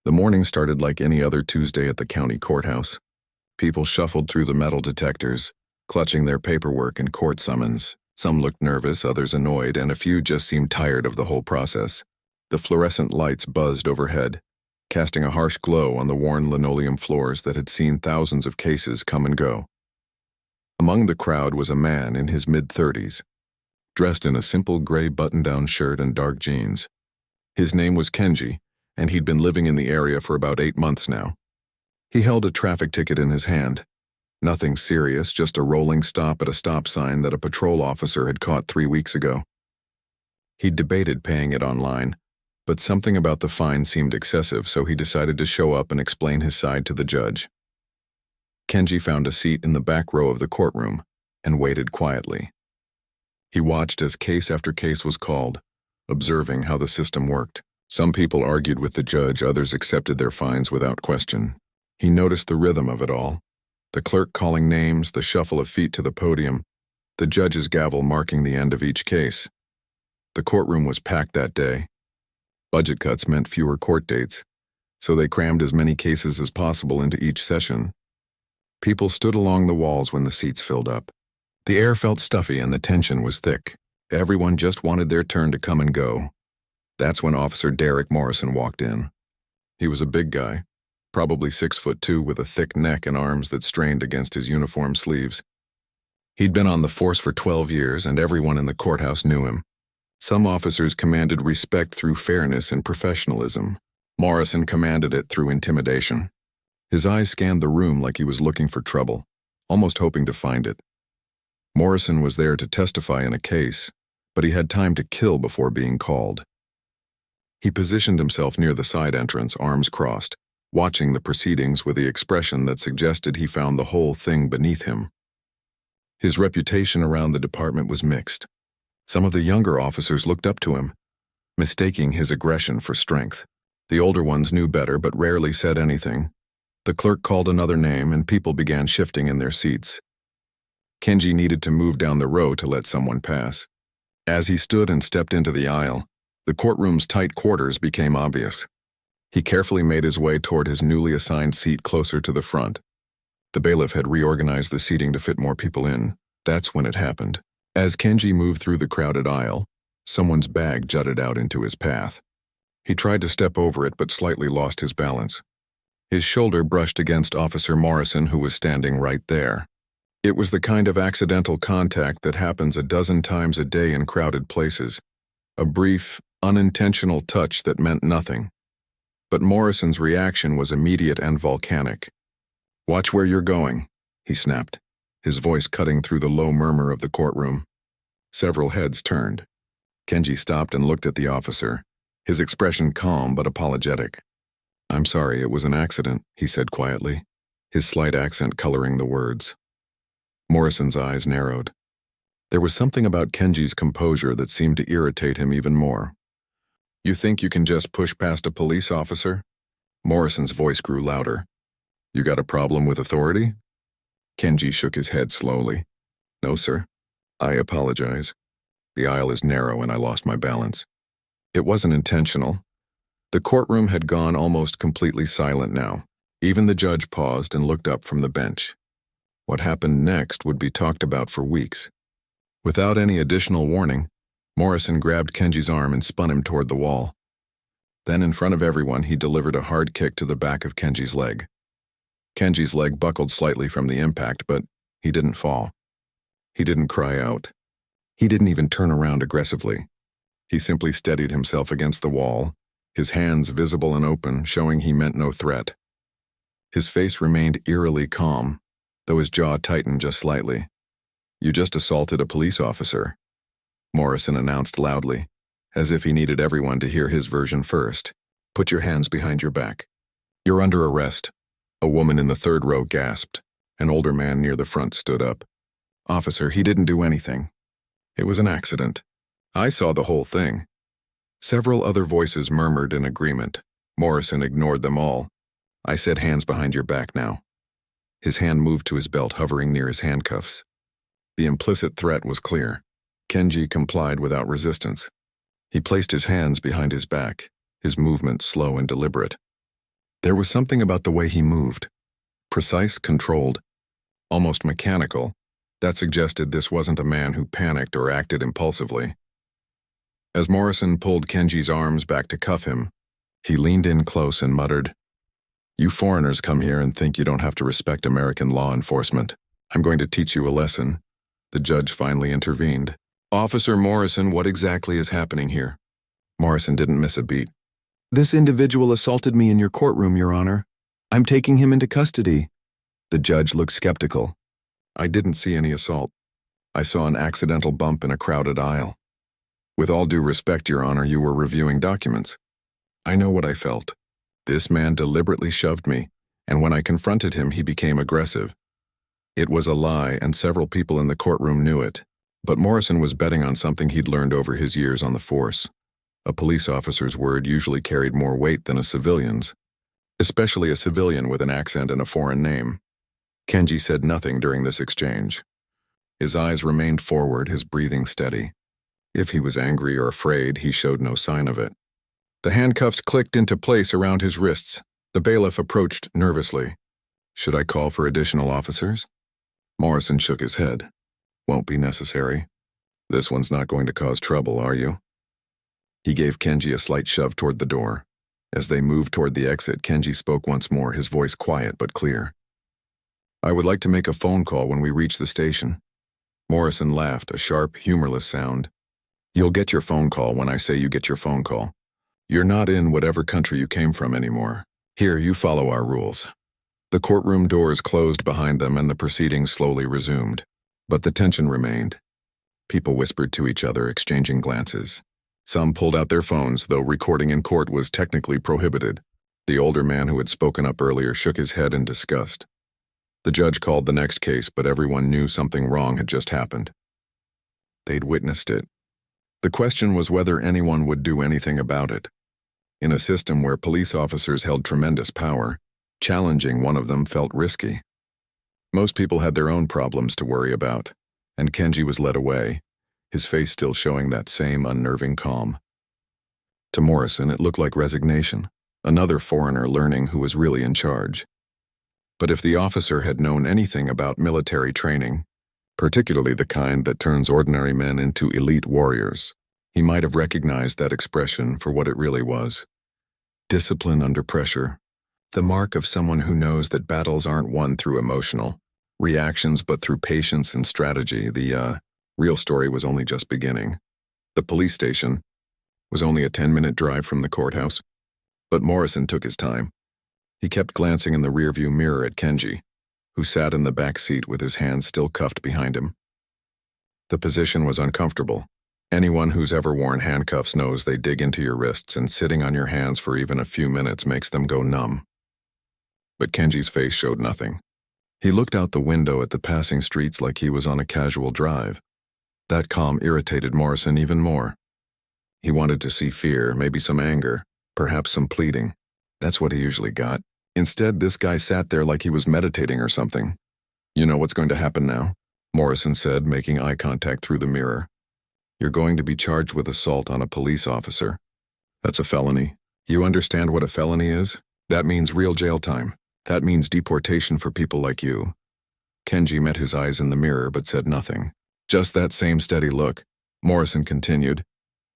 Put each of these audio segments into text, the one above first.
The morning started like any other Tuesday at the county courthouse. People shuffled through the metal detectors, clutching their paperwork and court summons. Some looked nervous, others annoyed, and a few just seemed tired of the whole process. The fluorescent lights buzzed overhead, casting a harsh glow on the worn linoleum floors that had seen thousands of cases come and go. Among the crowd was a man in his mid-30s, dressed in a simple gray button-down shirt and dark jeans. His name was Kenji, and he'd been living in the area for about 8 months now. He held a traffic ticket in his hand. Nothing serious, just a rolling stop at a stop sign that a patrol officer had caught 3 weeks ago. He'd debated paying it online, but something about the fine seemed excessive, so he decided to show up and explain his side to the judge. Kenji found a seat in the back row of the courtroom and waited quietly. He watched as case after case was called, observing how the system worked. Some people argued with the judge, others accepted their fines without question. He noticed the rhythm of it all. The clerk calling names, the shuffle of feet to the podium, the judge's gavel marking the end of each case. The courtroom was packed that day. Budget cuts meant fewer court dates, so they crammed as many cases as possible into each session. People stood along the walls when the seats filled up. The air felt stuffy and the tension was thick. Everyone just wanted their turn to come and go. That's when Officer Derek Morrison walked in. He was a big guy, probably 6'2", with a thick neck and arms that strained against his uniform sleeves. He'd been on the force for 12 years, and everyone in the courthouse knew him. Some officers commanded respect through fairness and professionalism. Morrison commanded it through intimidation. His eyes scanned the room like he was looking for trouble, almost hoping to find it. Morrison was there to testify in a case, but he had time to kill before being called. He positioned himself near the side entrance, arms crossed, watching the proceedings with the expression that suggested he found the whole thing beneath him. His reputation around the department was mixed. Some of the younger officers looked up to him, mistaking his aggression for strength. The older ones knew better but rarely said anything. The clerk called another name and people began shifting in their seats. Kenji needed to move down the row to let someone pass. As he stood and stepped into the aisle, the courtroom's tight quarters became obvious. He carefully made his way toward his newly assigned seat closer to the front. The bailiff had reorganized the seating to fit more people in. That's when it happened. As Kenji moved through the crowded aisle, someone's bag jutted out into his path. He tried to step over it but slightly lost his balance. His shoulder brushed against Officer Morrison, who was standing right there. It was the kind of accidental contact that happens a dozen times a day in crowded places. A brief, unintentional touch that meant nothing. But Morrison's reaction was immediate and volcanic. "Watch where you're going," he snapped, his voice cutting through the low murmur of the courtroom. Several heads turned. Kenji stopped and looked at the officer, his expression calm but apologetic. "I'm sorry, it was an accident," he said quietly, his slight accent coloring the words. Morrison's eyes narrowed. There was something about Kenji's composure that seemed to irritate him even more. "You think you can just push past a police officer?" Morrison's voice grew louder. "You got a problem with authority?" Kenji shook his head slowly. "No, sir. I apologize. The aisle is narrow and I lost my balance." It wasn't intentional. The courtroom had gone almost completely silent now. Even the judge paused and looked up from the bench. What happened next would be talked about for weeks. Without any additional warning, Morrison grabbed Kenji's arm and spun him toward the wall. Then in front of everyone, he delivered a hard kick to the back of Kenji's leg. Kenji's leg buckled slightly from the impact, but he didn't fall. He didn't cry out. He didn't even turn around aggressively. He simply steadied himself against the wall, his hands visible and open, showing he meant no threat. His face remained eerily calm, though his jaw tightened just slightly. "You just assaulted a police officer," Morrison announced loudly, as if he needed everyone to hear his version first. "Put your hands behind your back. You're under arrest." A woman in the third row gasped. An older man near the front stood up. "Officer, he didn't do anything. It was an accident. I saw the whole thing." Several other voices murmured in agreement. Morrison ignored them all. "I said hands behind your back now." His hand moved to his belt, hovering near his handcuffs. The implicit threat was clear. Kenji complied without resistance. He placed his hands behind his back, his movement slow and deliberate. There was something about the way he moved. Precise, controlled, almost mechanical, that suggested this wasn't a man who panicked or acted impulsively. As Morrison pulled Kenji's arms back to cuff him, he leaned in close and muttered, "You foreigners come here and think you don't have to respect American law enforcement. I'm going to teach you a lesson." The judge finally intervened. "Officer Morrison, what exactly is happening here?" Morrison didn't miss a beat. "This individual assaulted me in your courtroom, Your Honor. I'm taking him into custody." The judge looked skeptical. "I didn't see any assault. I saw an accidental bump in a crowded aisle. With all due respect, Your Honor, you were reviewing documents. I know what I felt. This man deliberately shoved me, and when I confronted him, he became aggressive. It was a lie, and several people in the courtroom knew it. But Morrison was betting on something he'd learned over his years on the force. A police officer's word usually carried more weight than a civilian's, especially a civilian with an accent and a foreign name." Kenji said nothing during this exchange. His eyes remained forward, his breathing steady. If he was angry or afraid, he showed no sign of it. The handcuffs clicked into place around his wrists. The bailiff approached nervously. "Should I call for additional officers?" Morrison shook his head. "Won't be necessary. This one's not going to cause trouble, are you?" He gave Kenji a slight shove toward the door. As they moved toward the exit, Kenji spoke once more, his voice quiet but clear. "I would like to make a phone call when we reach the station." Morrison laughed, a sharp, humorless sound. "You'll get your phone call when I say you get your phone call. You're not in whatever country you came from anymore. Here, you follow our rules." The courtroom doors closed behind them and the proceedings slowly resumed. But the tension remained. People whispered to each other, exchanging glances. Some pulled out their phones, though recording in court was technically prohibited. The older man who had spoken up earlier shook his head in disgust. The judge called the next case, but everyone knew something wrong had just happened. They'd witnessed it. The question was whether anyone would do anything about it. In a system where police officers held tremendous power, challenging one of them felt risky. Most people had their own problems to worry about, and Kenji was led away, his face still showing that same unnerving calm. To Morrison, it looked like resignation, another foreigner learning who was really in charge. But if the officer had known anything about military training, particularly the kind that turns ordinary men into elite warriors, he might have recognized that expression for what it really was. Discipline under pressure. The mark of someone who knows that battles aren't won through emotional reactions but through patience and strategy. The real story was only just beginning. The police station was only a 10-minute drive from the courthouse, but Morrison took his time. He kept glancing in the rearview mirror at Kenji, who sat in the back seat with his hands still cuffed behind him. The position was uncomfortable. Anyone who's ever worn handcuffs knows they dig into your wrists, and sitting on your hands for even a few minutes makes them go numb. But Kenji's face showed nothing. He looked out the window at the passing streets like he was on a casual drive. That calm irritated Morrison even more. He wanted to see fear, maybe some anger, perhaps some pleading. That's what he usually got. Instead, this guy sat there like he was meditating or something. "You know what's going to happen now?" Morrison said, making eye contact through the mirror. "You're going to be charged with assault on a police officer. That's a felony. You understand what a felony is? That means real jail time. That means deportation for people like you." Kenji met his eyes in the mirror but said nothing. Just that same steady look. Morrison continued,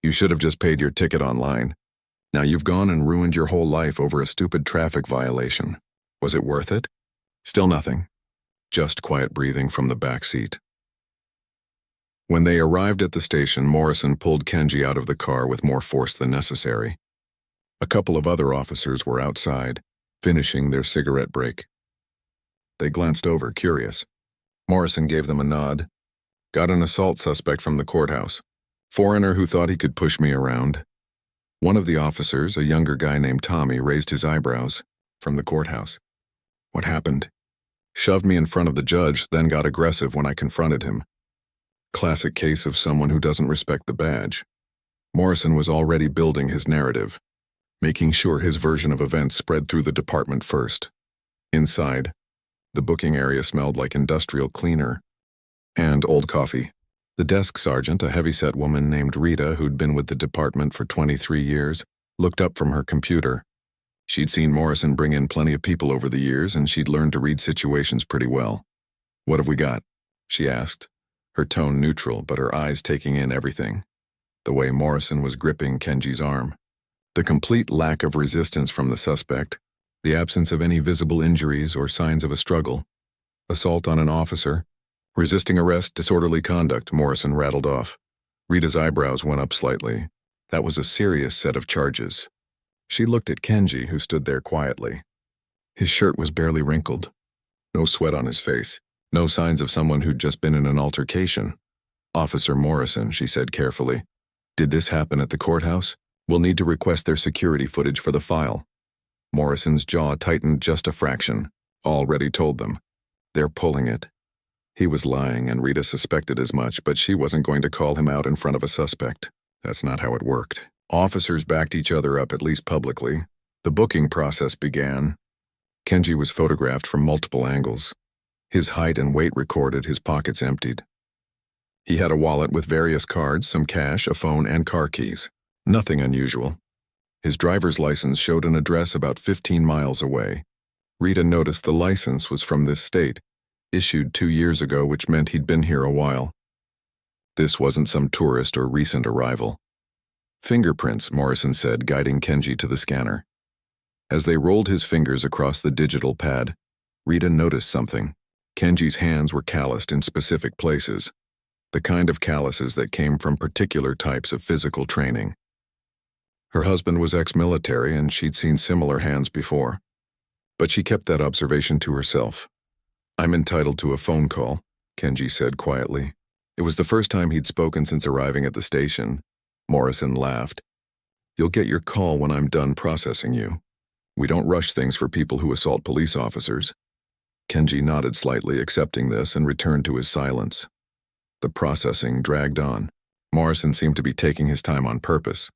"You should have just paid your ticket online. Now you've gone and ruined your whole life over a stupid traffic violation. Was it worth it?" Still nothing. Just quiet breathing from the back seat. When they arrived at the station, Morrison pulled Kenji out of the car with more force than necessary. A couple of other officers were outside, finishing their cigarette break. They glanced over, curious. Morrison gave them a nod. "Got an assault suspect from the courthouse. Foreigner who thought he could push me around." One of the officers, a younger guy named Tommy, raised his eyebrows. "From the courthouse. What happened?" "Shoved me in front of the judge, then got aggressive when I confronted him." Classic case of someone who doesn't respect the badge. Morrison was already building his narrative, making sure his version of events spread through the department first. Inside, the booking area smelled like industrial cleaner and old coffee. The desk sergeant, a heavyset woman named Rita who'd been with the department for 23 years, looked up from her computer. She'd seen Morrison bring in plenty of people over the years, and she'd learned to read situations pretty well. "What have we got?" she asked, her tone neutral but her eyes taking in everything. The way Morrison was gripping Kenji's arm. The complete lack of resistance from the suspect, the absence of any visible injuries or signs of a struggle. Assault on an officer, resisting arrest, disorderly conduct, Morrison rattled off. Rita's eyebrows went up slightly. That was a serious set of charges. She looked at Kenji, who stood there quietly. His shirt was barely wrinkled. No sweat on his face. No signs of someone who'd just been in an altercation. "Officer Morrison," she said carefully. "Did this happen at the courthouse? We'll need to request their security footage for the file." Morrison's jaw tightened just a fraction. Already told them. They're pulling it. He was lying, and Rita suspected as much, but she wasn't going to call him out in front of a suspect. That's not how it worked. Officers backed each other up, at least publicly. The booking process began. Kenji was photographed from multiple angles. His height and weight recorded, his pockets emptied. He had a wallet with various cards, some cash, a phone, and car keys. Nothing unusual. His driver's license showed an address about 15 miles away. Rita noticed the license was from this state, issued 2 years ago, which meant he'd been here a while. This wasn't some tourist or recent arrival. "Fingerprints," Morrison said, guiding Kenji to the scanner. As they rolled his fingers across the digital pad, Rita noticed something. Kenji's hands were calloused in specific places, the kind of calluses that came from particular types of physical training. Her husband was ex-military, and she'd seen similar hands before. But she kept that observation to herself. "I'm entitled to a phone call," Kenji said quietly. It was the first time he'd spoken since arriving at the station. Morrison laughed. "You'll get your call when I'm done processing you. We don't rush things for people who assault police officers." Kenji nodded slightly, accepting this, and returned to his silence. The processing dragged on. Morrison seemed to be taking his time on purpose,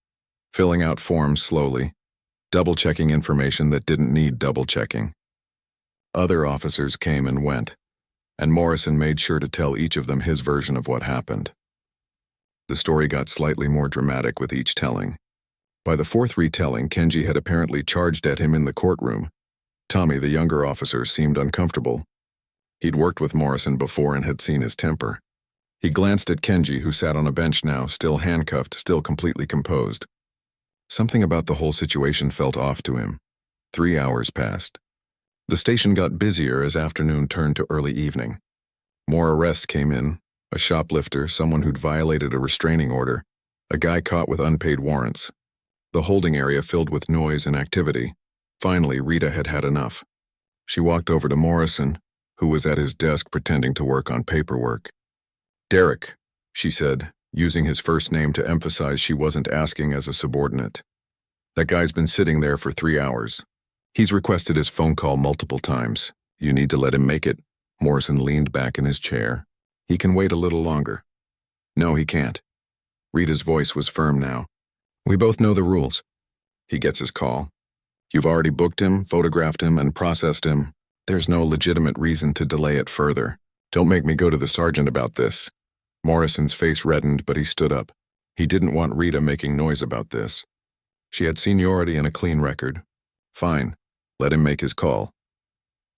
filling out forms slowly, double-checking information that didn't need double-checking. Other officers came and went, and Morrison made sure to tell each of them his version of what happened. The story got slightly more dramatic with each telling. By the fourth retelling, Kenji had apparently charged at him in the courtroom. Tommy, the younger officer, seemed uncomfortable. He'd worked with Morrison before and had seen his temper. He glanced at Kenji, who sat on a bench now, still handcuffed, still completely composed. Something about the whole situation felt off to him. 3 hours passed. The station got busier as afternoon turned to early evening. More arrests came in. A shoplifter, someone who'd violated a restraining order, a guy caught with unpaid warrants. The holding area filled with noise and activity. Finally, Rita had had enough. She walked over to Morrison, who was at his desk pretending to work on paperwork. "Derek," she said, using his first name to emphasize she wasn't asking as a subordinate. "That guy's been sitting there for 3 hours. He's requested his phone call multiple times. You need to let him make it." Morrison leaned back in his chair. "He can wait a little longer." "No, he can't." Rita's voice was firm now. "We both know the rules. He gets his call. You've already booked him, photographed him, and processed him. There's no legitimate reason to delay it further. Don't make me go to the sergeant about this." Morrison's face reddened, but he stood up. He didn't want Rita making noise about this. She had seniority and a clean record. Fine, let him make his call.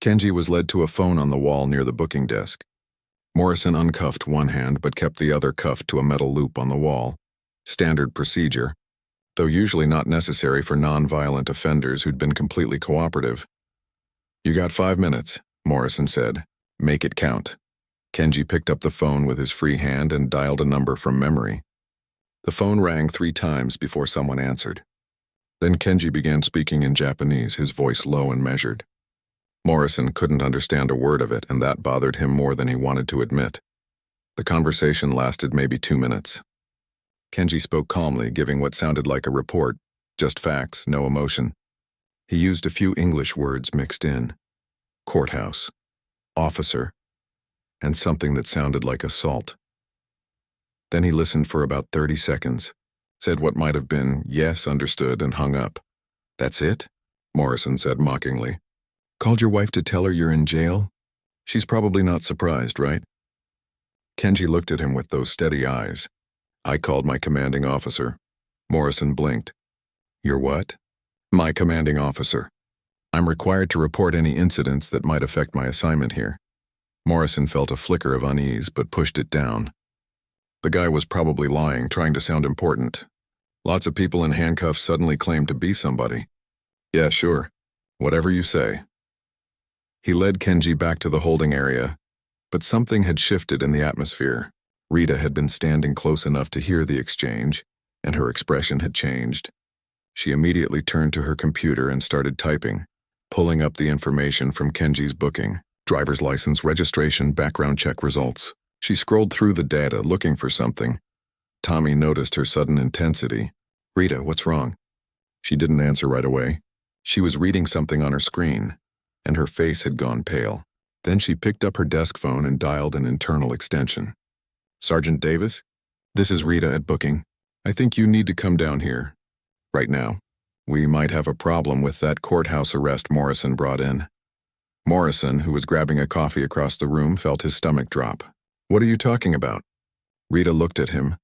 Kenji was led to a phone on the wall near the booking desk. Morrison uncuffed one hand but kept the other cuffed to a metal loop on the wall. Standard procedure, though usually not necessary for non-violent offenders who'd been completely cooperative. "You got 5 minutes, Morrison said. "Make it count." Kenji picked up the phone with his free hand and dialed a number from memory. The phone rang 3 times before someone answered. Then Kenji began speaking in Japanese, his voice low and measured. Morrison couldn't understand a word of it, and that bothered him more than he wanted to admit. The conversation lasted maybe 2 minutes. Kenji spoke calmly, giving what sounded like a report, just facts, no emotion. He used a few English words mixed in. Courthouse, officer, and something that sounded like assault. Then he listened for about 30 seconds, said what might have been, "Yes, understood," and hung up. "That's it?" Morrison said mockingly. "Called your wife to tell her you're in jail? She's probably not surprised, right?" Kenji looked at him with those steady eyes. "I called my commanding officer." Morrison blinked. "Your what?" My commanding officer. I'm required to report any incidents that might affect my assignment here. Morrison felt a flicker of unease but pushed it down. The guy was probably lying, trying to sound important. Lots of people in handcuffs suddenly claimed to be somebody. Yeah, sure. Whatever you say. He led Kenji back to the holding area, but something had shifted in the atmosphere. Rita had been standing close enough to hear the exchange, and her expression had changed. She immediately turned to her computer and started typing, pulling up the information from Kenji's booking. Driver's license, registration, background check results. She scrolled through the data, looking for something. Tommy noticed her sudden intensity. Rita, what's wrong? She didn't answer right away. She was reading something on her screen, and her face had gone pale. Then she picked up her desk phone and dialed an internal extension. Sergeant Davis? This is Rita at booking. I think you need to come down here. Right now. We might have a problem with that courthouse arrest Morrison brought in. Morrison, who was grabbing a coffee across the room, felt his stomach drop. What are you talking about? Rita looked at him,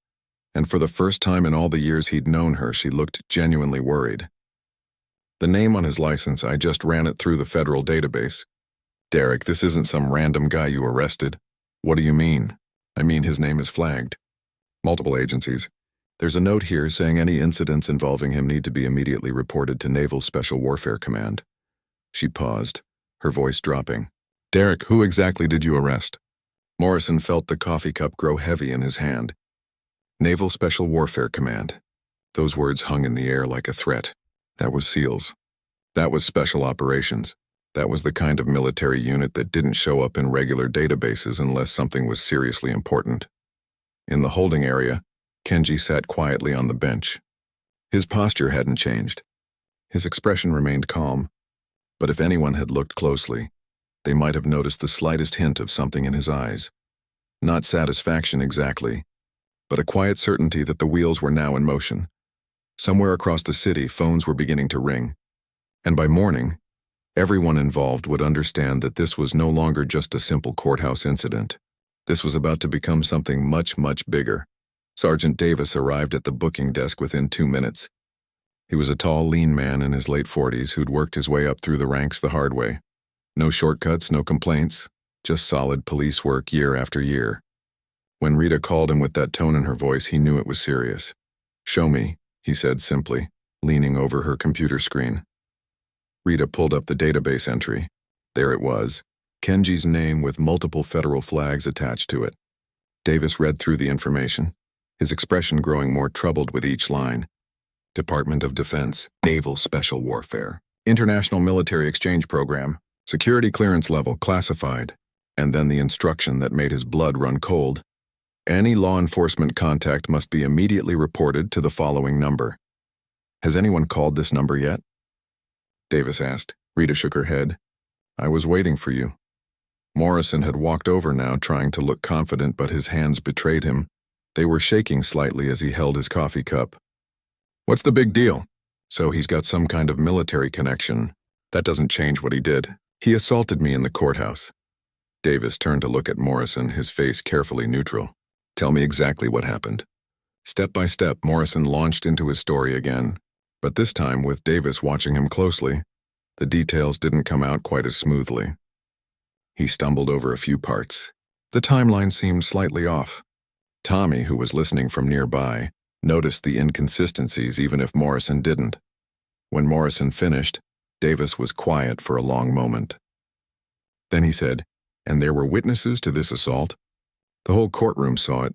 and for the first time in all the years he'd known her, she looked genuinely worried. The name on his license, I just ran it through the federal database. Derek, this isn't some random guy you arrested. What do you mean? I mean his name is flagged. Multiple agencies. There's a note here saying any incidents involving him need to be immediately reported to Naval Special Warfare Command. She paused, her voice dropping. Derek, who exactly did you arrest? Morrison felt the coffee cup grow heavy in his hand. Naval Special Warfare Command. Those words hung in the air like a threat. That was SEALs. That was Special Operations. That was the kind of military unit that didn't show up in regular databases unless something was seriously important. In the holding area, Kenji sat quietly on the bench. His posture hadn't changed. His expression remained calm, but if anyone had looked closely, they might have noticed the slightest hint of something in his eyes. Not satisfaction exactly, but a quiet certainty that the wheels were now in motion. Somewhere across the city, phones were beginning to ring, and by morning, everyone involved would understand that this was no longer just a simple courthouse incident. This was about to become something much, much bigger. Sergeant Davis arrived at the booking desk within 2 minutes. He was a tall, lean man in his late 40s who'd worked his way up through the ranks the hard way. No shortcuts, no complaints, just solid police work year after year. When Rita called him with that tone in her voice, he knew it was serious. Show me, he said simply, leaning over her computer screen. Rita pulled up the database entry. There it was, Kenji's name with multiple federal flags attached to it. Davis read through the information, his expression growing more troubled with each line. Department of Defense, Naval Special Warfare, International Military Exchange Program, Security Clearance Level Classified, and then the instruction that made his blood run cold. Any law enforcement contact must be immediately reported to the following number. Has anyone called this number yet? Davis asked. Rita shook her head. I was waiting for you. Morrison had walked over now, trying to look confident, but his hands betrayed him. They were shaking slightly as he held his coffee cup. What's the big deal? So he's got some kind of military connection. That doesn't change what he did. He assaulted me in the courthouse. Davis turned to look at Morrison, his face carefully neutral. Tell me exactly what happened. Step by step, Morrison launched into his story again, but this time with Davis watching him closely, the details didn't come out quite as smoothly. He stumbled over a few parts. The timeline seemed slightly off. Tommy, who was listening from nearby, noticed the inconsistencies even if Morrison didn't. When Morrison finished, Davis was quiet for a long moment. Then he said, and there were witnesses to this assault? The whole courtroom saw it.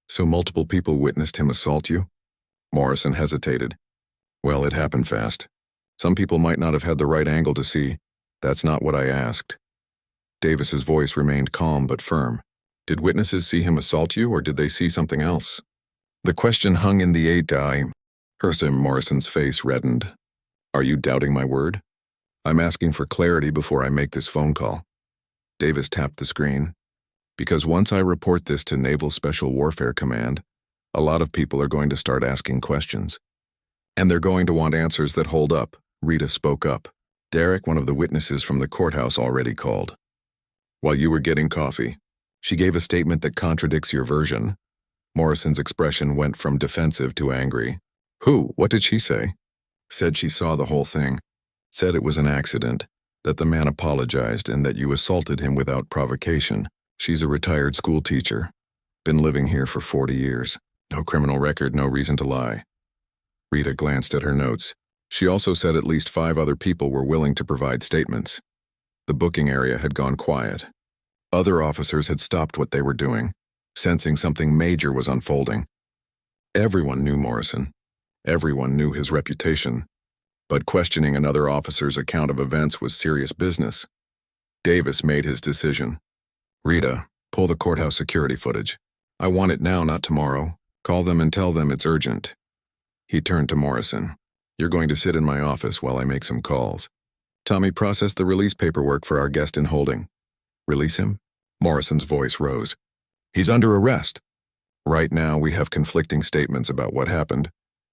So multiple people witnessed him assault you? Morrison hesitated. Well, it happened fast. Some people might not have had the right angle to see. That's not what I asked. Davis's voice remained calm but firm. Did witnesses see him assault you, or did they see something else? The question hung in the air. Morrison's face reddened. Are you doubting my word? I'm asking for clarity before I make this phone call. Davis tapped the screen. Because once I report this to Naval Special Warfare Command, a lot of people are going to start asking questions. And they're going to want answers that hold up. Rita spoke up. Derek, one of the witnesses from the courthouse, already called. While you were getting coffee, she gave a statement that contradicts your version. Morrison's expression went from defensive to angry. Who? What did she say? Said she saw the whole thing. Said it was an accident, that the man apologized and that you assaulted him without provocation. She's a retired school teacher. Been living here for 40 years. No criminal record, no reason to lie. Rita glanced at her notes. She also said at least 5 other people were willing to provide statements. The booking area had gone quiet. Other officers had stopped what they were doing, sensing something major was unfolding. Everyone knew Morrison. Everyone knew his reputation. But questioning another officer's account of events was serious business. Davis made his decision. Rita, pull the courthouse security footage. I want it now, not tomorrow. Call them and tell them it's urgent. He turned to Morrison. You're going to sit in my office while I make some calls. Tommy, process the release paperwork for our guest in holding. Release him? Morrison's voice rose. He's under arrest. Right now, we have conflicting statements about what happened,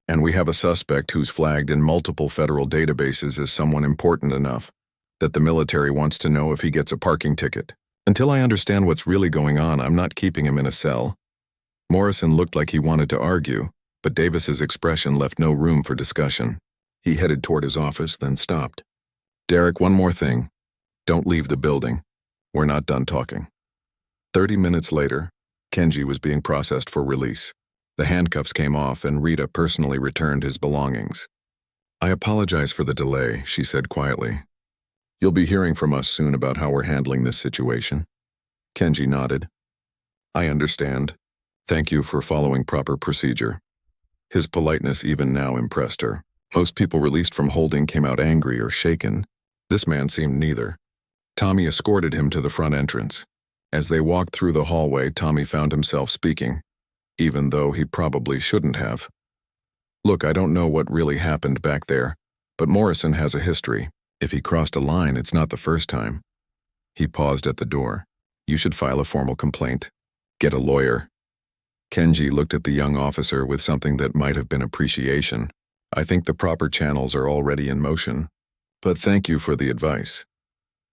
and we have a suspect who's flagged in multiple federal databases as someone important enough that the military wants to know if he gets a parking ticket. Until I understand what's really going on, I'm not keeping him in a cell. Morrison looked like he wanted to argue, but Davis's expression left no room for discussion. He headed toward his office, then stopped. Derek, one more thing. Don't leave the building. We're not done talking. 30 minutes later, Kenji was being processed for release. The handcuffs came off and Rita personally returned his belongings. I apologize for the delay, she said quietly. You'll be hearing from us soon about how we're handling this situation. Kenji nodded. I understand. Thank you for following proper procedure. His politeness even now impressed her. Most people released from holding came out angry or shaken. This man seemed neither. Tommy escorted him to the front entrance. As they walked through the hallway, Tommy found himself speaking, even though he probably shouldn't have. Look, I don't know what really happened back there, but Morrison has a history. If he crossed a line, it's not the first time. He paused at the door. You should file a formal complaint. Get a lawyer. Kenji looked at the young officer with something that might have been appreciation. I think the proper channels are already in motion, but thank you for the advice.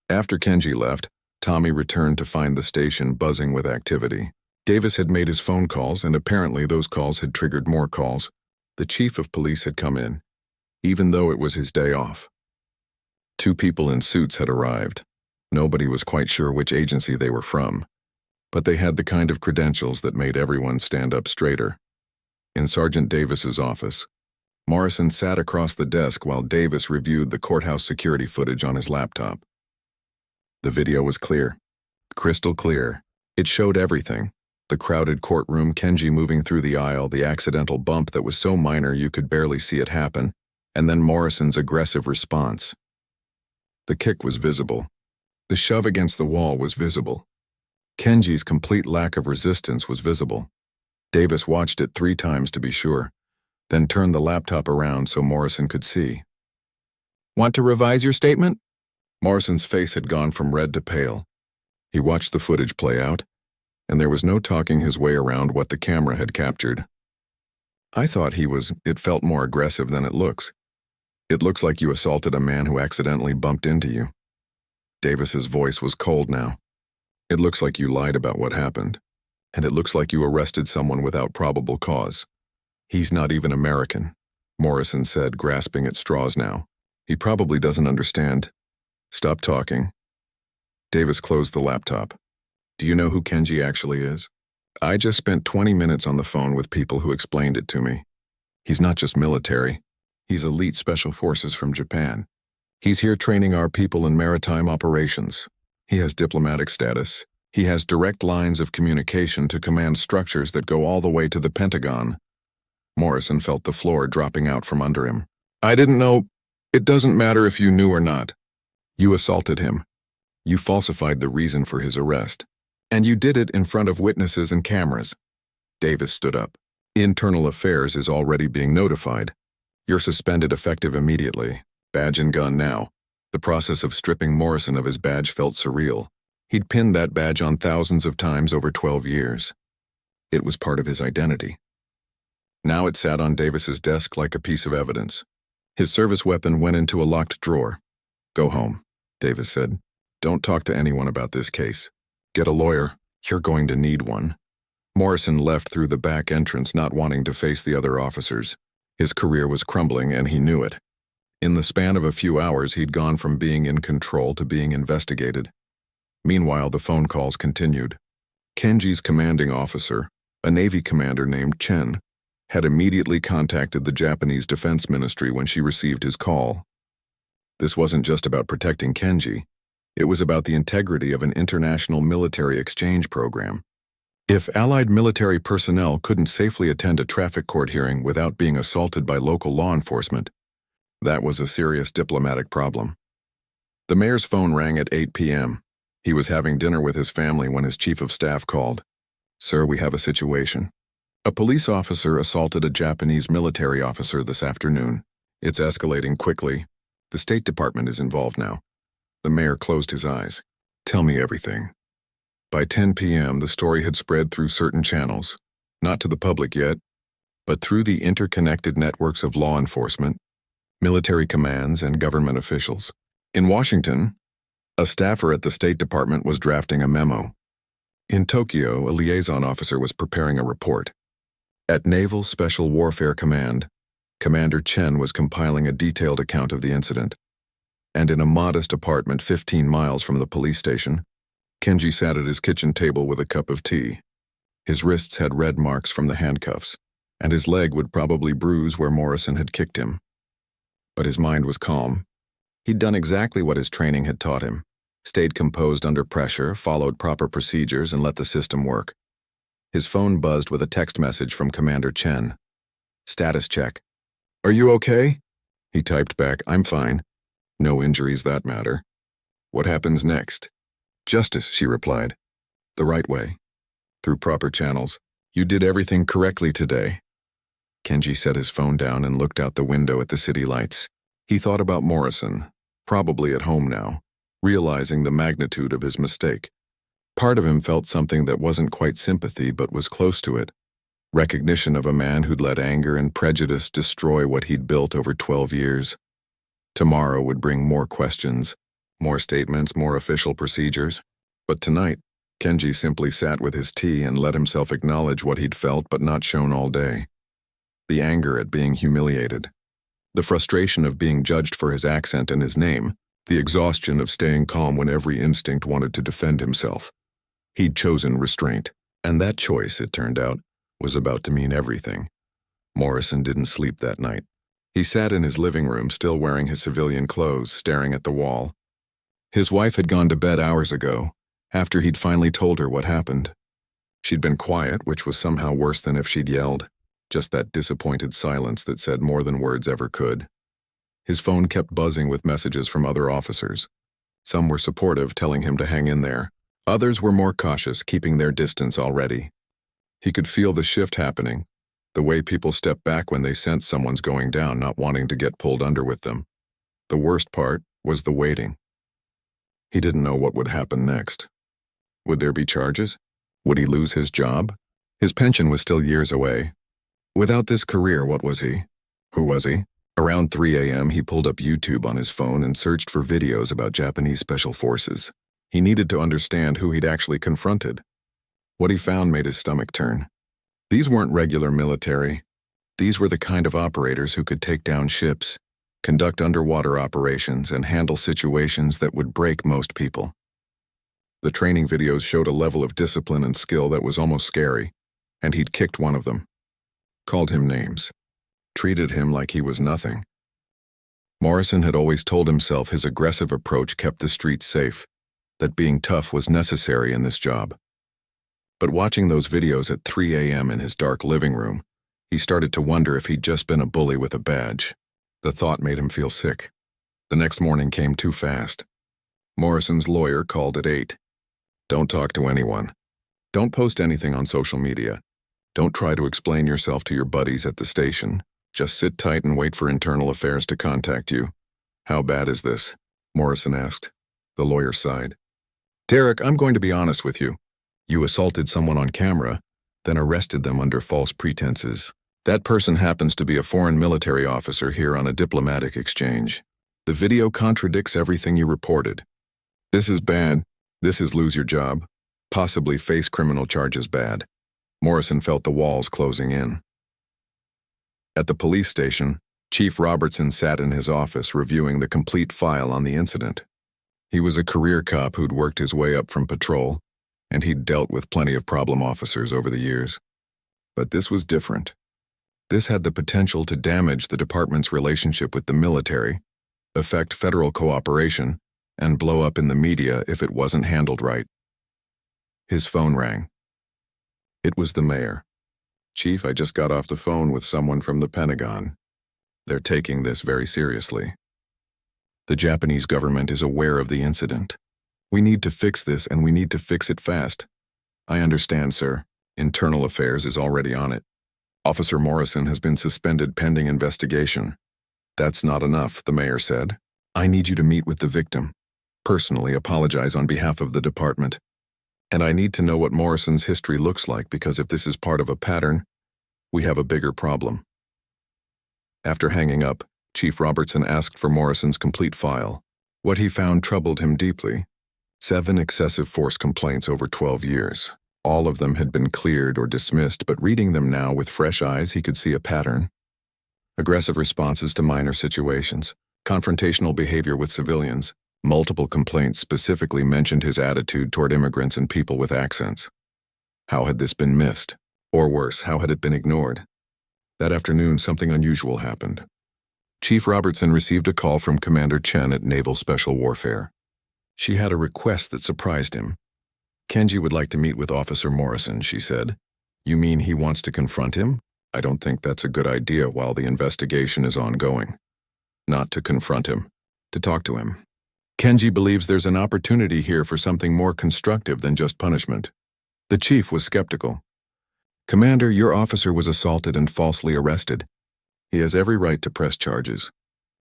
After Kenji left, Tommy returned to find the station buzzing with activity. Davis had made his phone calls, and apparently those calls had triggered more calls. The chief of police had come in, even though it was his day off. 2 people in suits had arrived. Nobody was quite sure which agency they were from, but they had the kind of credentials that made everyone stand up straighter. In Sergeant Davis's office, Morrison sat across the desk while Davis reviewed the courthouse security footage on his laptop. The video was clear, crystal clear. It showed everything. The crowded courtroom, Kenji moving through the aisle, the accidental bump that was so minor you could barely see it happen, and then Morrison's aggressive response. The kick was visible. The shove against the wall was visible. Kenji's complete lack of resistance was visible. Davis watched it 3 times to be sure, then turned the laptop around so Morrison could see. Want to revise your statement? Morrison's face had gone from red to pale. He watched the footage play out, and there was no talking his way around what the camera had captured. I thought it felt more aggressive than it looks. It looks like you assaulted a man who accidentally bumped into you. Davis's voice was cold now. It looks like you lied about what happened, and it looks like you arrested someone without probable cause. He's not even American, Morrison said, grasping at straws now. He probably doesn't understand. Stop talking. Davis closed the laptop. Do you know who Kenji actually is? I just spent 20 minutes on the phone with people who explained it to me. He's not just military. He's elite special forces from Japan. He's here training our people in maritime operations. He has diplomatic status. He has direct lines of communication to command structures that go all the way to the Pentagon. Morrison felt the floor dropping out from under him. I didn't know. It doesn't matter if you knew or not. You assaulted him. You falsified the reason for his arrest. And you did it in front of witnesses and cameras. Davis stood up. Internal Affairs is already being notified. You're suspended effective immediately. Badge and gun now. The process of stripping Morrison of his badge felt surreal. He'd pinned that badge on thousands of times over 12 years. It was part of his identity. Now it sat on Davis's desk like a piece of evidence. His service weapon went into a locked drawer. Go home, Davis said. Don't talk to anyone about this case. Get a lawyer. You're going to need one. Morrison left through the back entrance, not wanting to face the other officers. His career was crumbling, and he knew it. In the span of a few hours, he'd gone from being in control to being investigated. Meanwhile, the phone calls continued. Kenji's commanding officer, a Navy commander named Chen, had immediately contacted the Japanese Defense Ministry when she received his call. This wasn't just about protecting Kenji. It was about the integrity of an international military exchange program. If Allied military personnel couldn't safely attend a traffic court hearing without being assaulted by local law enforcement, that was a serious diplomatic problem. The mayor's phone rang at 8 p.m. He was having dinner with his family when his chief of staff called. "Sir, we have a situation. A police officer assaulted a Japanese military officer this afternoon. It's escalating quickly. The State Department is involved now." The mayor closed his eyes. "Tell me everything." By 10 p.m., the story had spread through certain channels, not to the public yet, but through the interconnected networks of law enforcement, military commands, and government officials. In Washington, a staffer at the State Department was drafting a memo. In Tokyo, a liaison officer was preparing a report. At Naval Special Warfare Command, Commander Chen was compiling a detailed account of the incident. And in a modest apartment 15 miles from the police station, Kenji sat at his kitchen table with a cup of tea. His wrists had red marks from the handcuffs, and his leg would probably bruise where Morrison had kicked him. But his mind was calm. He'd done exactly what his training had taught him, stayed composed under pressure, followed proper procedures, and let the system work. His phone buzzed with a text message from Commander Chen. "Status check." "Are you okay?" He typed back, "I'm fine. No injuries that matter." "What happens next?" "Justice," she replied. "The right way. Through proper channels. You did everything correctly today." Kenji set his phone down and looked out the window at the city lights. He thought about Morrison, probably at home now, realizing the magnitude of his mistake. Part of him felt something that wasn't quite sympathy but was close to it. Recognition of a man who'd let anger and prejudice destroy what he'd built over 12 years. Tomorrow would bring more questions, more statements, more official procedures. But tonight, Kenji simply sat with his tea and let himself acknowledge what he'd felt but not shown all day. The anger at being humiliated. The frustration of being judged for his accent and his name. The exhaustion of staying calm when every instinct wanted to defend himself. He'd chosen restraint, and that choice, it turned out, was about to mean everything. Morrison didn't sleep that night. He sat in his living room, still wearing his civilian clothes, staring at the wall. His wife had gone to bed hours ago, after he'd finally told her what happened. She'd been quiet, which was somehow worse than if she'd yelled, just that disappointed silence that said more than words ever could. His phone kept buzzing with messages from other officers. Some were supportive, telling him to hang in there. Others were more cautious, keeping their distance already. He could feel the shift happening, the way people step back when they sense someone's going down, not wanting to get pulled under with them. The worst part was the waiting. He didn't know what would happen next. Would there be charges? Would he lose his job? His pension was still years away. Without this career, what was he? Who was he? Around 3 a.m., he pulled up YouTube on his phone and searched for videos about Japanese special forces. He needed to understand who he'd actually confronted. What he found made his stomach turn. These weren't regular military. These were the kind of operators who could take down ships, conduct underwater operations, and handle situations that would break most people. The training videos showed a level of discipline and skill that was almost scary, and he'd kicked one of them. Called him names. Treated him like he was nothing. Morrison had always told himself his aggressive approach kept the streets safe, that being tough was necessary in this job. But watching those videos at 3 a.m. in his dark living room, he started to wonder if he'd just been a bully with a badge. The thought made him feel sick. The next morning came too fast. Morrison's lawyer called at 8. Don't talk to anyone. Don't post anything on social media. Don't try to explain yourself to your buddies at the station. Just sit tight and wait for internal affairs to contact you. How bad is this? Morrison asked. The lawyer sighed. Derek, I'm going to be honest with you. You assaulted someone on camera, then arrested them under false pretenses. That person happens to be a foreign military officer here on a diplomatic exchange. The video contradicts everything you reported. This is bad. This is lose your job. Possibly face criminal charges bad. Morrison felt the walls closing in. At the police station, Chief Robertson sat in his office reviewing the complete file on the incident. He was a career cop who'd worked his way up from patrol, and he'd dealt with plenty of problem officers over the years. But this was different. This had the potential to damage the department's relationship with the military, affect federal cooperation, and blow up in the media if it wasn't handled right. His phone rang. It was the mayor. "Chief, I just got off the phone with someone from the Pentagon. They're taking this very seriously. The Japanese government is aware of the incident. We need to fix this, and we need to fix it fast." "I understand, sir. Internal Affairs is already on it. Officer Morrison has been suspended pending investigation." "That's not enough," the mayor said. "I need you to meet with the victim. Personally apologize on behalf of the department. And I need to know what Morrison's history looks like, because if this is part of a pattern, we have a bigger problem." After hanging up, Chief Robertson asked for Morrison's complete file. What he found troubled him deeply. 7 excessive force complaints over 12 years. All of them had been cleared or dismissed, but reading them now with fresh eyes, he could see a pattern. Aggressive responses to minor situations, confrontational behavior with civilians. Multiple complaints specifically mentioned his attitude toward immigrants and people with accents. How had this been missed? Or worse, how had it been ignored? That afternoon, something unusual happened. Chief Robertson received a call from Commander Chen at Naval Special Warfare. She had a request that surprised him. "Kenji would like to meet with Officer Morrison," she said. "You mean he wants to confront him? I don't think that's a good idea while the investigation is ongoing." "Not to confront him, to talk to him. Kenji believes there's an opportunity here for something more constructive than just punishment." The chief was skeptical. "Commander, your officer was assaulted and falsely arrested. He has every right to press charges.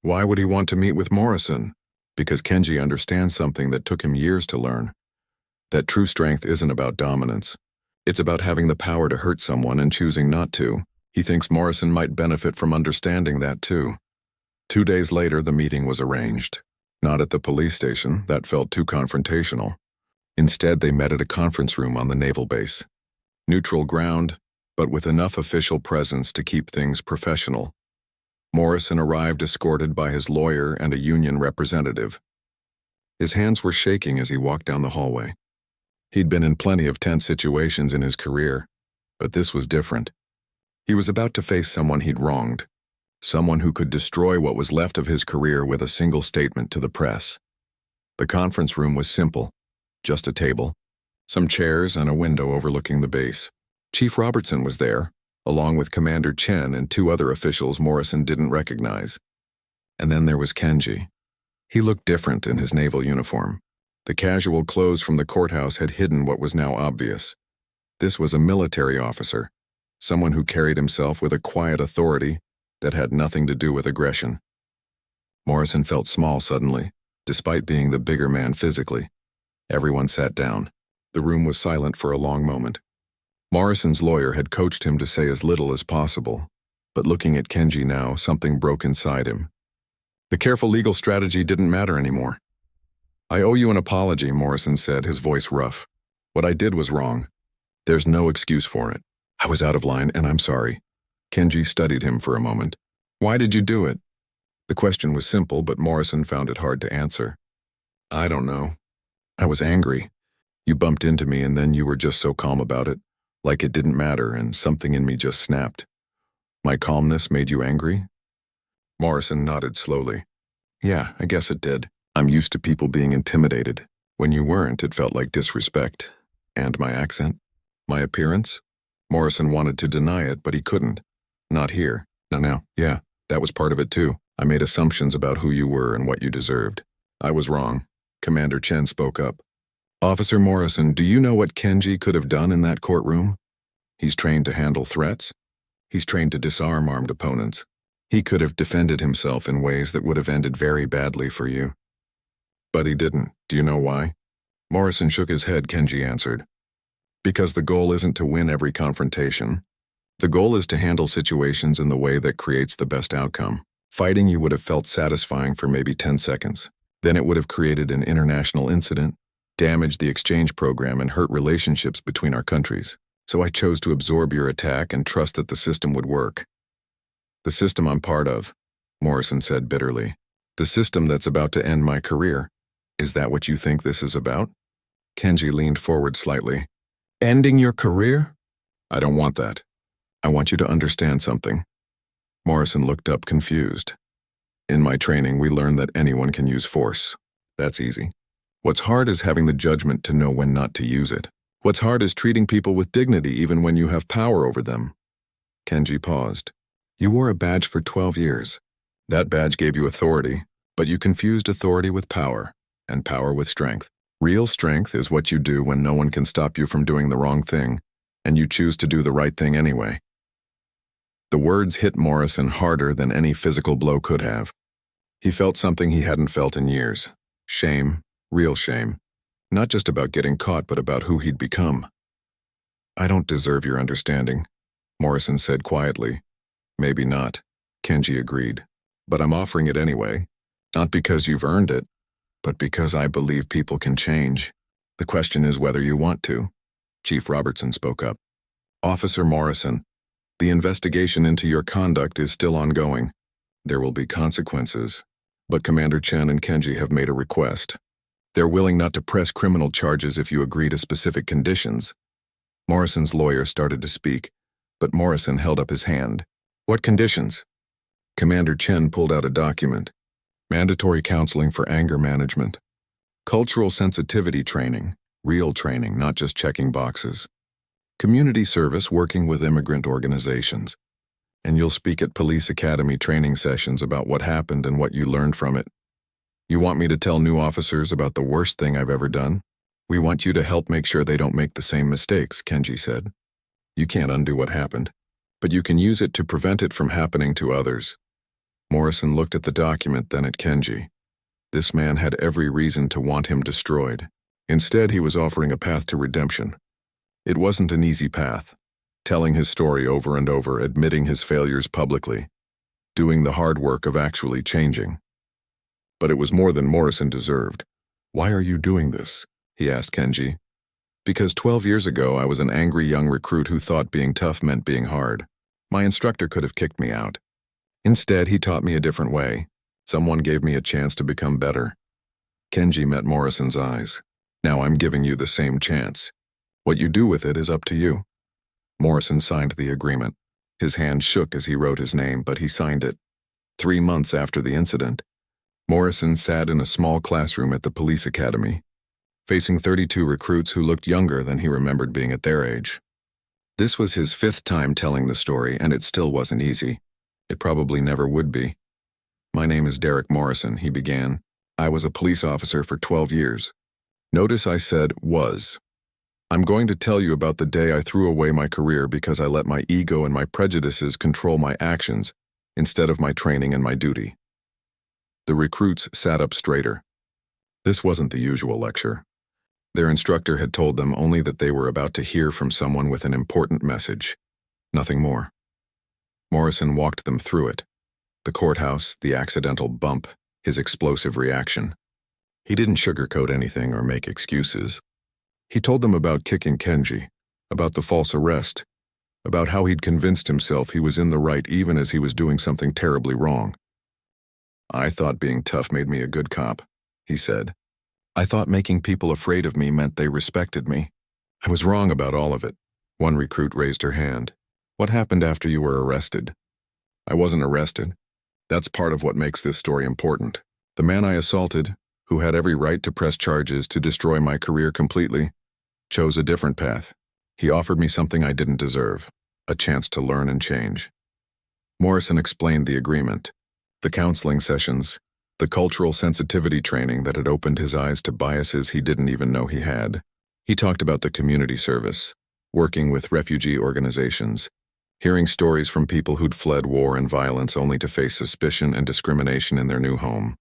Why would he want to meet with Morrison? Because Kenji understands something that took him years to learn. That true strength isn't about dominance. It's about having the power to hurt someone and choosing not to. He thinks Morrison might benefit from understanding that too." 2 days later, the meeting was arranged. Not at the police station, that felt too confrontational. Instead, they met at a conference room on the naval base. Neutral ground, but with enough official presence to keep things professional. Morrison arrived escorted by his lawyer and a union representative. His hands were shaking as he walked down the hallway. He'd been in plenty of tense situations in his career, but this was different. He was about to face someone he'd wronged. Someone who could destroy what was left of his career with a single statement to the press. The conference room was simple. Just a table, some chairs, and a window overlooking the base. Chief Robertson was there, along with Commander Chen and 2 other officials Morrison didn't recognize. And then there was Kenji. He looked different in his naval uniform. The casual clothes from the courthouse had hidden what was now obvious. This was a military officer, someone who carried himself with a quiet authority that had nothing to do with aggression. Morrison felt small suddenly, despite being the bigger man physically. Everyone sat down. The room was silent for a long moment. Morrison's lawyer had coached him to say as little as possible, but looking at Kenji now, something broke inside him. The careful legal strategy didn't matter anymore. "I owe you an apology," Morrison said, his voice rough. "What I did was wrong. There's no excuse for it. I was out of line, and I'm sorry." Kenji studied him for a moment. "Why did you do it?" The question was simple, but Morrison found it hard to answer. "I don't know. I was angry. You bumped into me, and then you were just so calm about it, like it didn't matter, and something in me just snapped. My calmness made you angry?" Morrison nodded slowly. "Yeah, I guess it did. I'm used to people being intimidated. When you weren't, it felt like disrespect. And my accent? My appearance?" Morrison wanted to deny it, but he couldn't. "Not here. No, yeah, that was part of it too. I made assumptions about who you were and what you deserved. I was wrong." Commander Chen spoke up. "Officer Morrison, do you know what Kenji could have done in that courtroom? He's trained to handle threats. He's trained to disarm armed opponents. He could have defended himself in ways that would have ended very badly for you. But he didn't. Do you know why?" Morrison shook his head, Kenji answered. "Because the goal isn't to win every confrontation. The goal is to handle situations in the way that creates the best outcome. Fighting you would have felt satisfying for maybe 10 seconds. Then it would have created an international incident, damaged the exchange program, and hurt relationships between our countries. So I chose to absorb your attack and trust that the system would work. The system I'm part of. Morrison said bitterly. The system that's about to end my career. Is that what you think this is about? Kenji leaned forward slightly. Ending your career? I don't want that. I want you to understand something. Morrison looked up confused. In my training, we learned that anyone can use force. That's easy. What's hard is having the judgment to know when not to use it. What's hard is treating people with dignity even when you have power over them. Kenji paused. You wore a badge for 12 years. That badge gave you authority, but you confused authority with power, and power with strength. Real strength is what you do when no one can stop you from doing the wrong thing, and you choose to do the right thing anyway. The words hit Morrison harder than any physical blow could have. He felt something he hadn't felt in years. Shame, real shame. Not just about getting caught, but about who he'd become. I don't deserve your understanding, Morrison said quietly. Maybe not, Kenji agreed. But I'm offering it anyway. Not because you've earned it, but because I believe people can change. The question is whether you want to. Chief Robertson spoke up. Officer Morrison, the investigation into your conduct is still ongoing. There will be consequences. But Commander Chen and Kenji have made a request. They're willing not to press criminal charges if you agree to specific conditions. Morrison's lawyer started to speak, but Morrison held up his hand. What conditions? Commander Chen pulled out a document. Mandatory counseling for anger management. Cultural sensitivity training. Real training, not just checking boxes. Community service working with immigrant organizations. And you'll speak at police academy training sessions about what happened and what you learned from it. You want me to tell new officers about the worst thing I've ever done? We want you to help make sure they don't make the same mistakes, Kenji said. You can't undo what happened, but you can use it to prevent it from happening to others. Morrison looked at the document, then at Kenji. This man had every reason to want him destroyed. Instead, he was offering a path to redemption. It wasn't an easy path. Telling his story over and over, admitting his failures publicly, doing the hard work of actually changing. But it was more than Morrison deserved. Why are you doing this? He asked Kenji. Because 12 years ago, I was an angry young recruit who thought being tough meant being hard. My instructor could have kicked me out. Instead, he taught me a different way. Someone gave me a chance to become better. Kenji met Morrison's eyes. Now I'm giving you the same chance. What you do with it is up to you. Morrison signed the agreement. His hand shook as he wrote his name, but he signed it. 3 months after the incident, Morrison sat in a small classroom at the police academy, facing 32 recruits who looked younger than he remembered being at their age. This was his 5th time telling the story, and it still wasn't easy. It probably never would be. My name is Derek Morrison, he began. I was a police officer for 12 years. Notice I said was. I'm going to tell you about the day I threw away my career because I let my ego and my prejudices control my actions instead of my training and my duty. The recruits sat up straighter. This wasn't the usual lecture. Their instructor had told them only that they were about to hear from someone with an important message. Nothing more. Morrison walked them through it. The courthouse, the accidental bump, his explosive reaction. He didn't sugarcoat anything or make excuses. He told them about kicking Kenji, about the false arrest, about how he'd convinced himself he was in the right even as he was doing something terribly wrong. I thought being tough made me a good cop, he said. I thought making people afraid of me meant they respected me. I was wrong about all of it. One recruit raised her hand. What happened after you were arrested? I wasn't arrested. That's part of what makes this story important. The man I assaulted, who had every right to press charges to destroy my career completely, chose a different path. He offered me something I didn't deserve, a chance to learn and change. Morrison explained the agreement, the counseling sessions, the cultural sensitivity training that had opened his eyes to biases he didn't even know he had. He talked about the community service, working with refugee organizations, hearing stories from people who'd fled war and violence only to face suspicion and discrimination in their new home.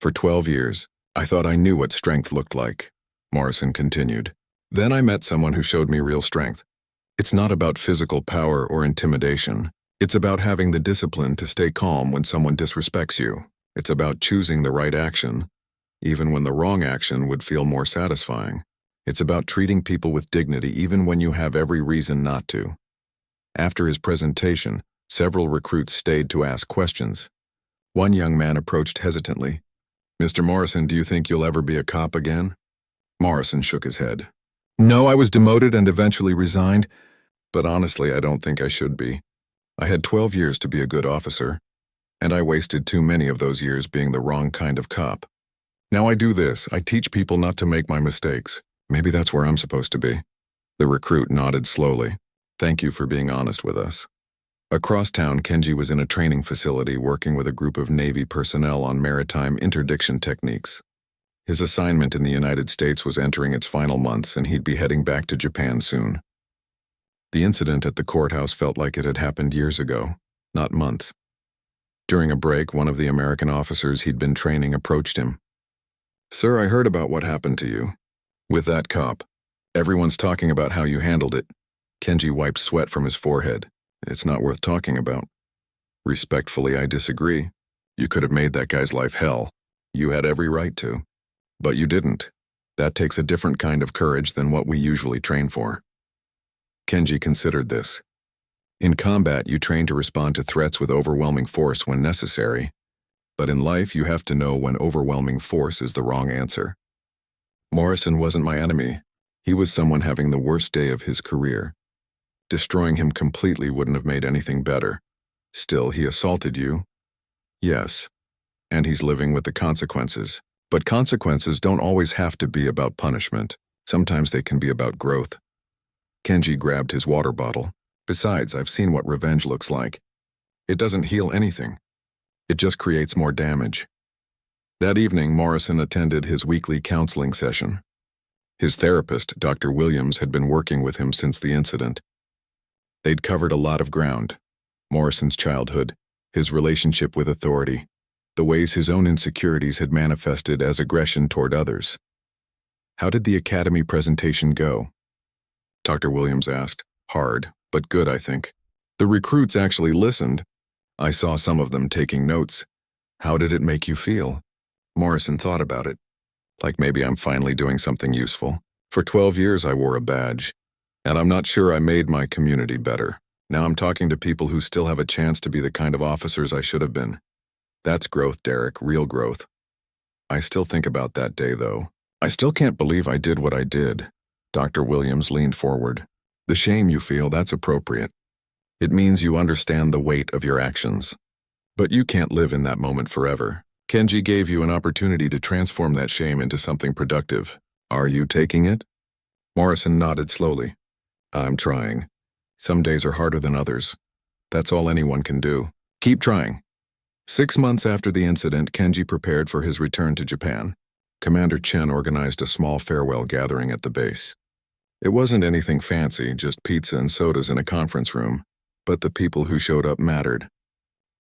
For 12 years, I thought I knew what strength looked like, Morrison continued. Then I met someone who showed me real strength. It's not about physical power or intimidation. It's about having the discipline to stay calm when someone disrespects you. It's about choosing the right action, even when the wrong action would feel more satisfying. It's about treating people with dignity even when you have every reason not to. After his presentation, several recruits stayed to ask questions. One young man approached hesitantly. "Mr. Morrison, do you think you'll ever be a cop again?" Morrison shook his head. "No, I was demoted and eventually resigned, but honestly, I don't think I should be. I had 12 years to be a good officer, and I wasted too many of those years being the wrong kind of cop. Now I do this. I teach people not to make my mistakes. Maybe that's where I'm supposed to be." The recruit nodded slowly. "Thank you for being honest with us." Across town, Kenji was in a training facility working with a group of Navy personnel on maritime interdiction techniques. His assignment in the United States was entering its final months, and he'd be heading back to Japan soon. The incident at the courthouse felt like it had happened years ago, not months. During a break, one of the American officers he'd been training approached him. "Sir, I heard about what happened to you. With that cop. Everyone's talking about how you handled it." Kenji wiped sweat from his forehead. "It's not worth talking about." "Respectfully, I disagree. You could have made that guy's life hell. You had every right to. But you didn't. That takes a different kind of courage than what we usually train for." Kenji considered this. In combat, you train to respond to threats with overwhelming force when necessary. But in life, you have to know when overwhelming force is the wrong answer. Morrison wasn't my enemy. He was someone having the worst day of his career. Destroying him completely wouldn't have made anything better. Still, he assaulted you. Yes. And he's living with the consequences. But consequences don't always have to be about punishment. Sometimes they can be about growth. Kenji grabbed his water bottle. "Besides, I've seen what revenge looks like. It doesn't heal anything. It just creates more damage." That evening, Morrison attended his weekly counseling session. His therapist, Dr. Williams, had been working with him since the incident. They'd covered a lot of ground. Morrison's childhood, his relationship with authority, the ways his own insecurities had manifested as aggression toward others. "How did the academy presentation go?" Dr. Williams asked. "Hard, but good, I think. The recruits actually listened. I saw some of them taking notes." "How did it make you feel?" Morrison thought about it. "Like maybe I'm finally doing something useful. For 12 years I wore a badge, and I'm not sure I made my community better. Now I'm talking to people who still have a chance to be the kind of officers I should have been. That's growth, Derek, real growth. I still think about that day, though. I still can't believe I did what I did." Dr. Williams leaned forward. "The shame you feel, that's appropriate. It means you understand the weight of your actions. But you can't live in that moment forever. Kenji gave you an opportunity to transform that shame into something productive. Are you taking it?" Morrison nodded slowly. "I'm trying. Some days are harder than others. That's all anyone can do. Keep trying." 6 months after the incident, Kenji prepared for his return to Japan. Commander Chen organized a small farewell gathering at the base. It wasn't anything fancy, just pizza and sodas in a conference room, but the people who showed up mattered.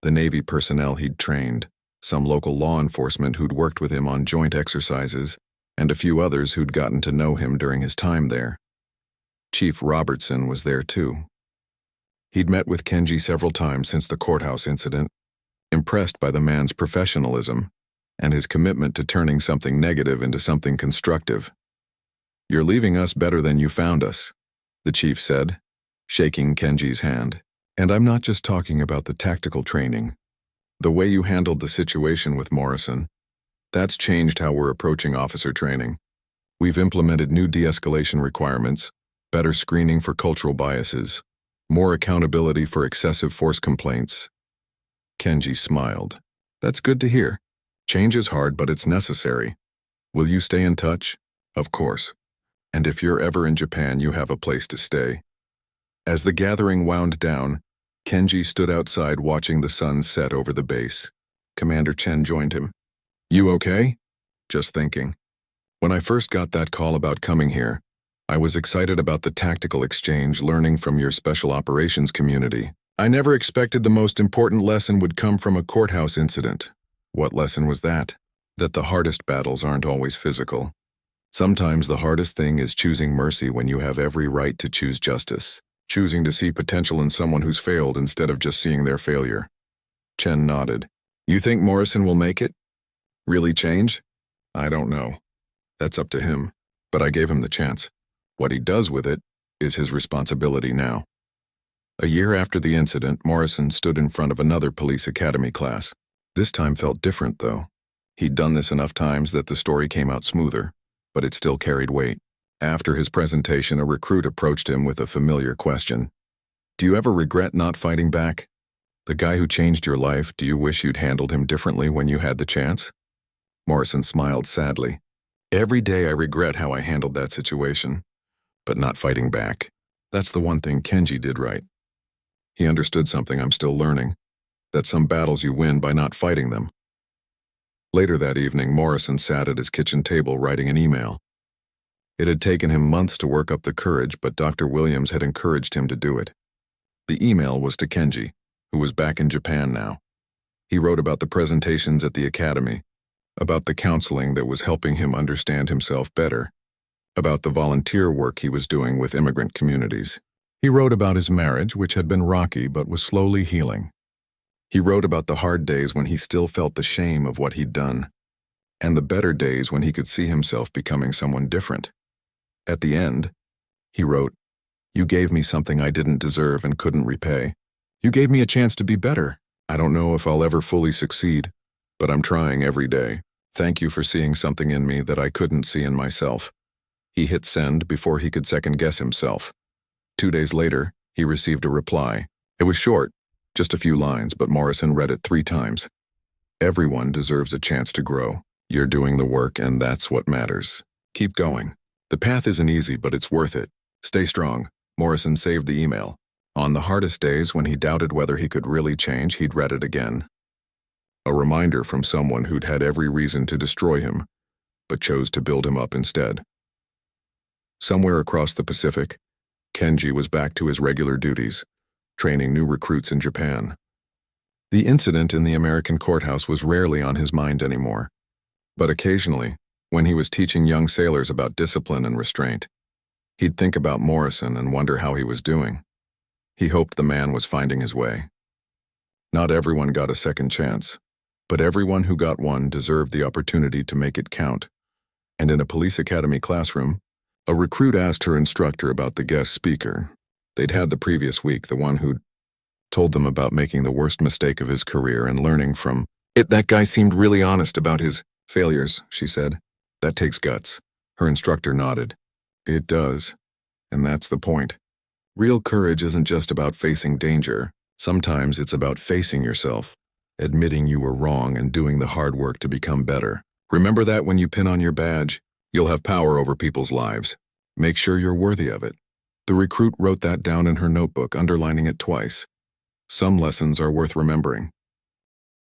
The Navy personnel he'd trained, some local law enforcement who'd worked with him on joint exercises, and a few others who'd gotten to know him during his time there. Chief Robertson was there too. He'd met with Kenji several times since the courthouse incident, impressed by the man's professionalism and his commitment to turning something negative into something constructive. "You're leaving us better than you found us," the chief said, shaking Kenji's hand. "And I'm not just talking about the tactical training. The way you handled the situation with Morrison, that's changed how we're approaching officer training. We've implemented new de-escalation requirements, better screening for cultural biases, more accountability for excessive force complaints." Kenji smiled. "That's good to hear. Change is hard, but it's necessary. Will you stay in touch?" "Of course. And if you're ever in Japan, you have a place to stay." As the gathering wound down, Kenji stood outside watching the sun set over the base. Commander Chen joined him. "You okay?" "Just thinking. When I first got that call about coming here, I was excited about the tactical exchange learning from your special operations community. I never expected the most important lesson would come from a courthouse incident." "What lesson was that?" "That the hardest battles aren't always physical. Sometimes the hardest thing is choosing mercy when you have every right to choose justice, choosing to see potential in someone who's failed instead of just seeing their failure." Chen nodded. "You think Morrison will make it? Really change?" "I don't know. That's up to him, but I gave him the chance. What he does with it is his responsibility now." A year after the incident, Morrison stood in front of another police academy class. This time felt different, though. He'd done this enough times that the story came out smoother, but it still carried weight. After his presentation, a recruit approached him with a familiar question. Do you ever regret not fighting back? The guy who changed your life, do you wish you'd handled him differently when you had the chance? Morrison smiled sadly. Every day I regret how I handled that situation, but not fighting back. That's the one thing Kenji did right. He understood something I'm still learning, that some battles you win by not fighting them. Later that evening, Morrison sat at his kitchen table writing an email. It had taken him months to work up the courage, but Dr. Williams had encouraged him to do it. The email was to Kenji, who was back in Japan now. He wrote about the presentations at the academy, about the counseling that was helping him understand himself better, about the volunteer work he was doing with immigrant communities. He wrote about his marriage, which had been rocky but was slowly healing. He wrote about the hard days when he still felt the shame of what he'd done, and the better days when he could see himself becoming someone different. At the end, he wrote, "You gave me something I didn't deserve and couldn't repay. You gave me a chance to be better. I don't know if I'll ever fully succeed, but I'm trying every day. Thank you for seeing something in me that I couldn't see in myself." He hit send before he could second-guess himself. 2 days later, he received a reply. It was short, just a few lines, but Morrison read it 3 times. Everyone deserves a chance to grow. You're doing the work, and that's what matters. Keep going. The path isn't easy, but it's worth it. Stay strong. Morrison saved the email. On the hardest days when he doubted whether he could really change, he'd read it again. A reminder from someone who'd had every reason to destroy him, but chose to build him up instead. Somewhere across the Pacific, Kenji was back to his regular duties, training new recruits in Japan. The incident in the American courthouse was rarely on his mind anymore, but occasionally, when he was teaching young sailors about discipline and restraint, he'd think about Morrison and wonder how he was doing. He hoped the man was finding his way. Not everyone got a second chance, but everyone who got one deserved the opportunity to make it count. And in a police academy classroom, a recruit asked her instructor about the guest speaker. They'd had the previous week, the one who'd told them about making the worst mistake of his career and learning from it. That guy seemed really honest about his failures, she said. That takes guts. Her instructor nodded. It does, and that's the point. Real courage isn't just about facing danger. Sometimes it's about facing yourself, admitting you were wrong and doing the hard work to become better. Remember that when you pin on your badge, you'll have power over people's lives. Make sure you're worthy of it. The recruit wrote that down in her notebook, underlining it twice. Some lessons are worth remembering.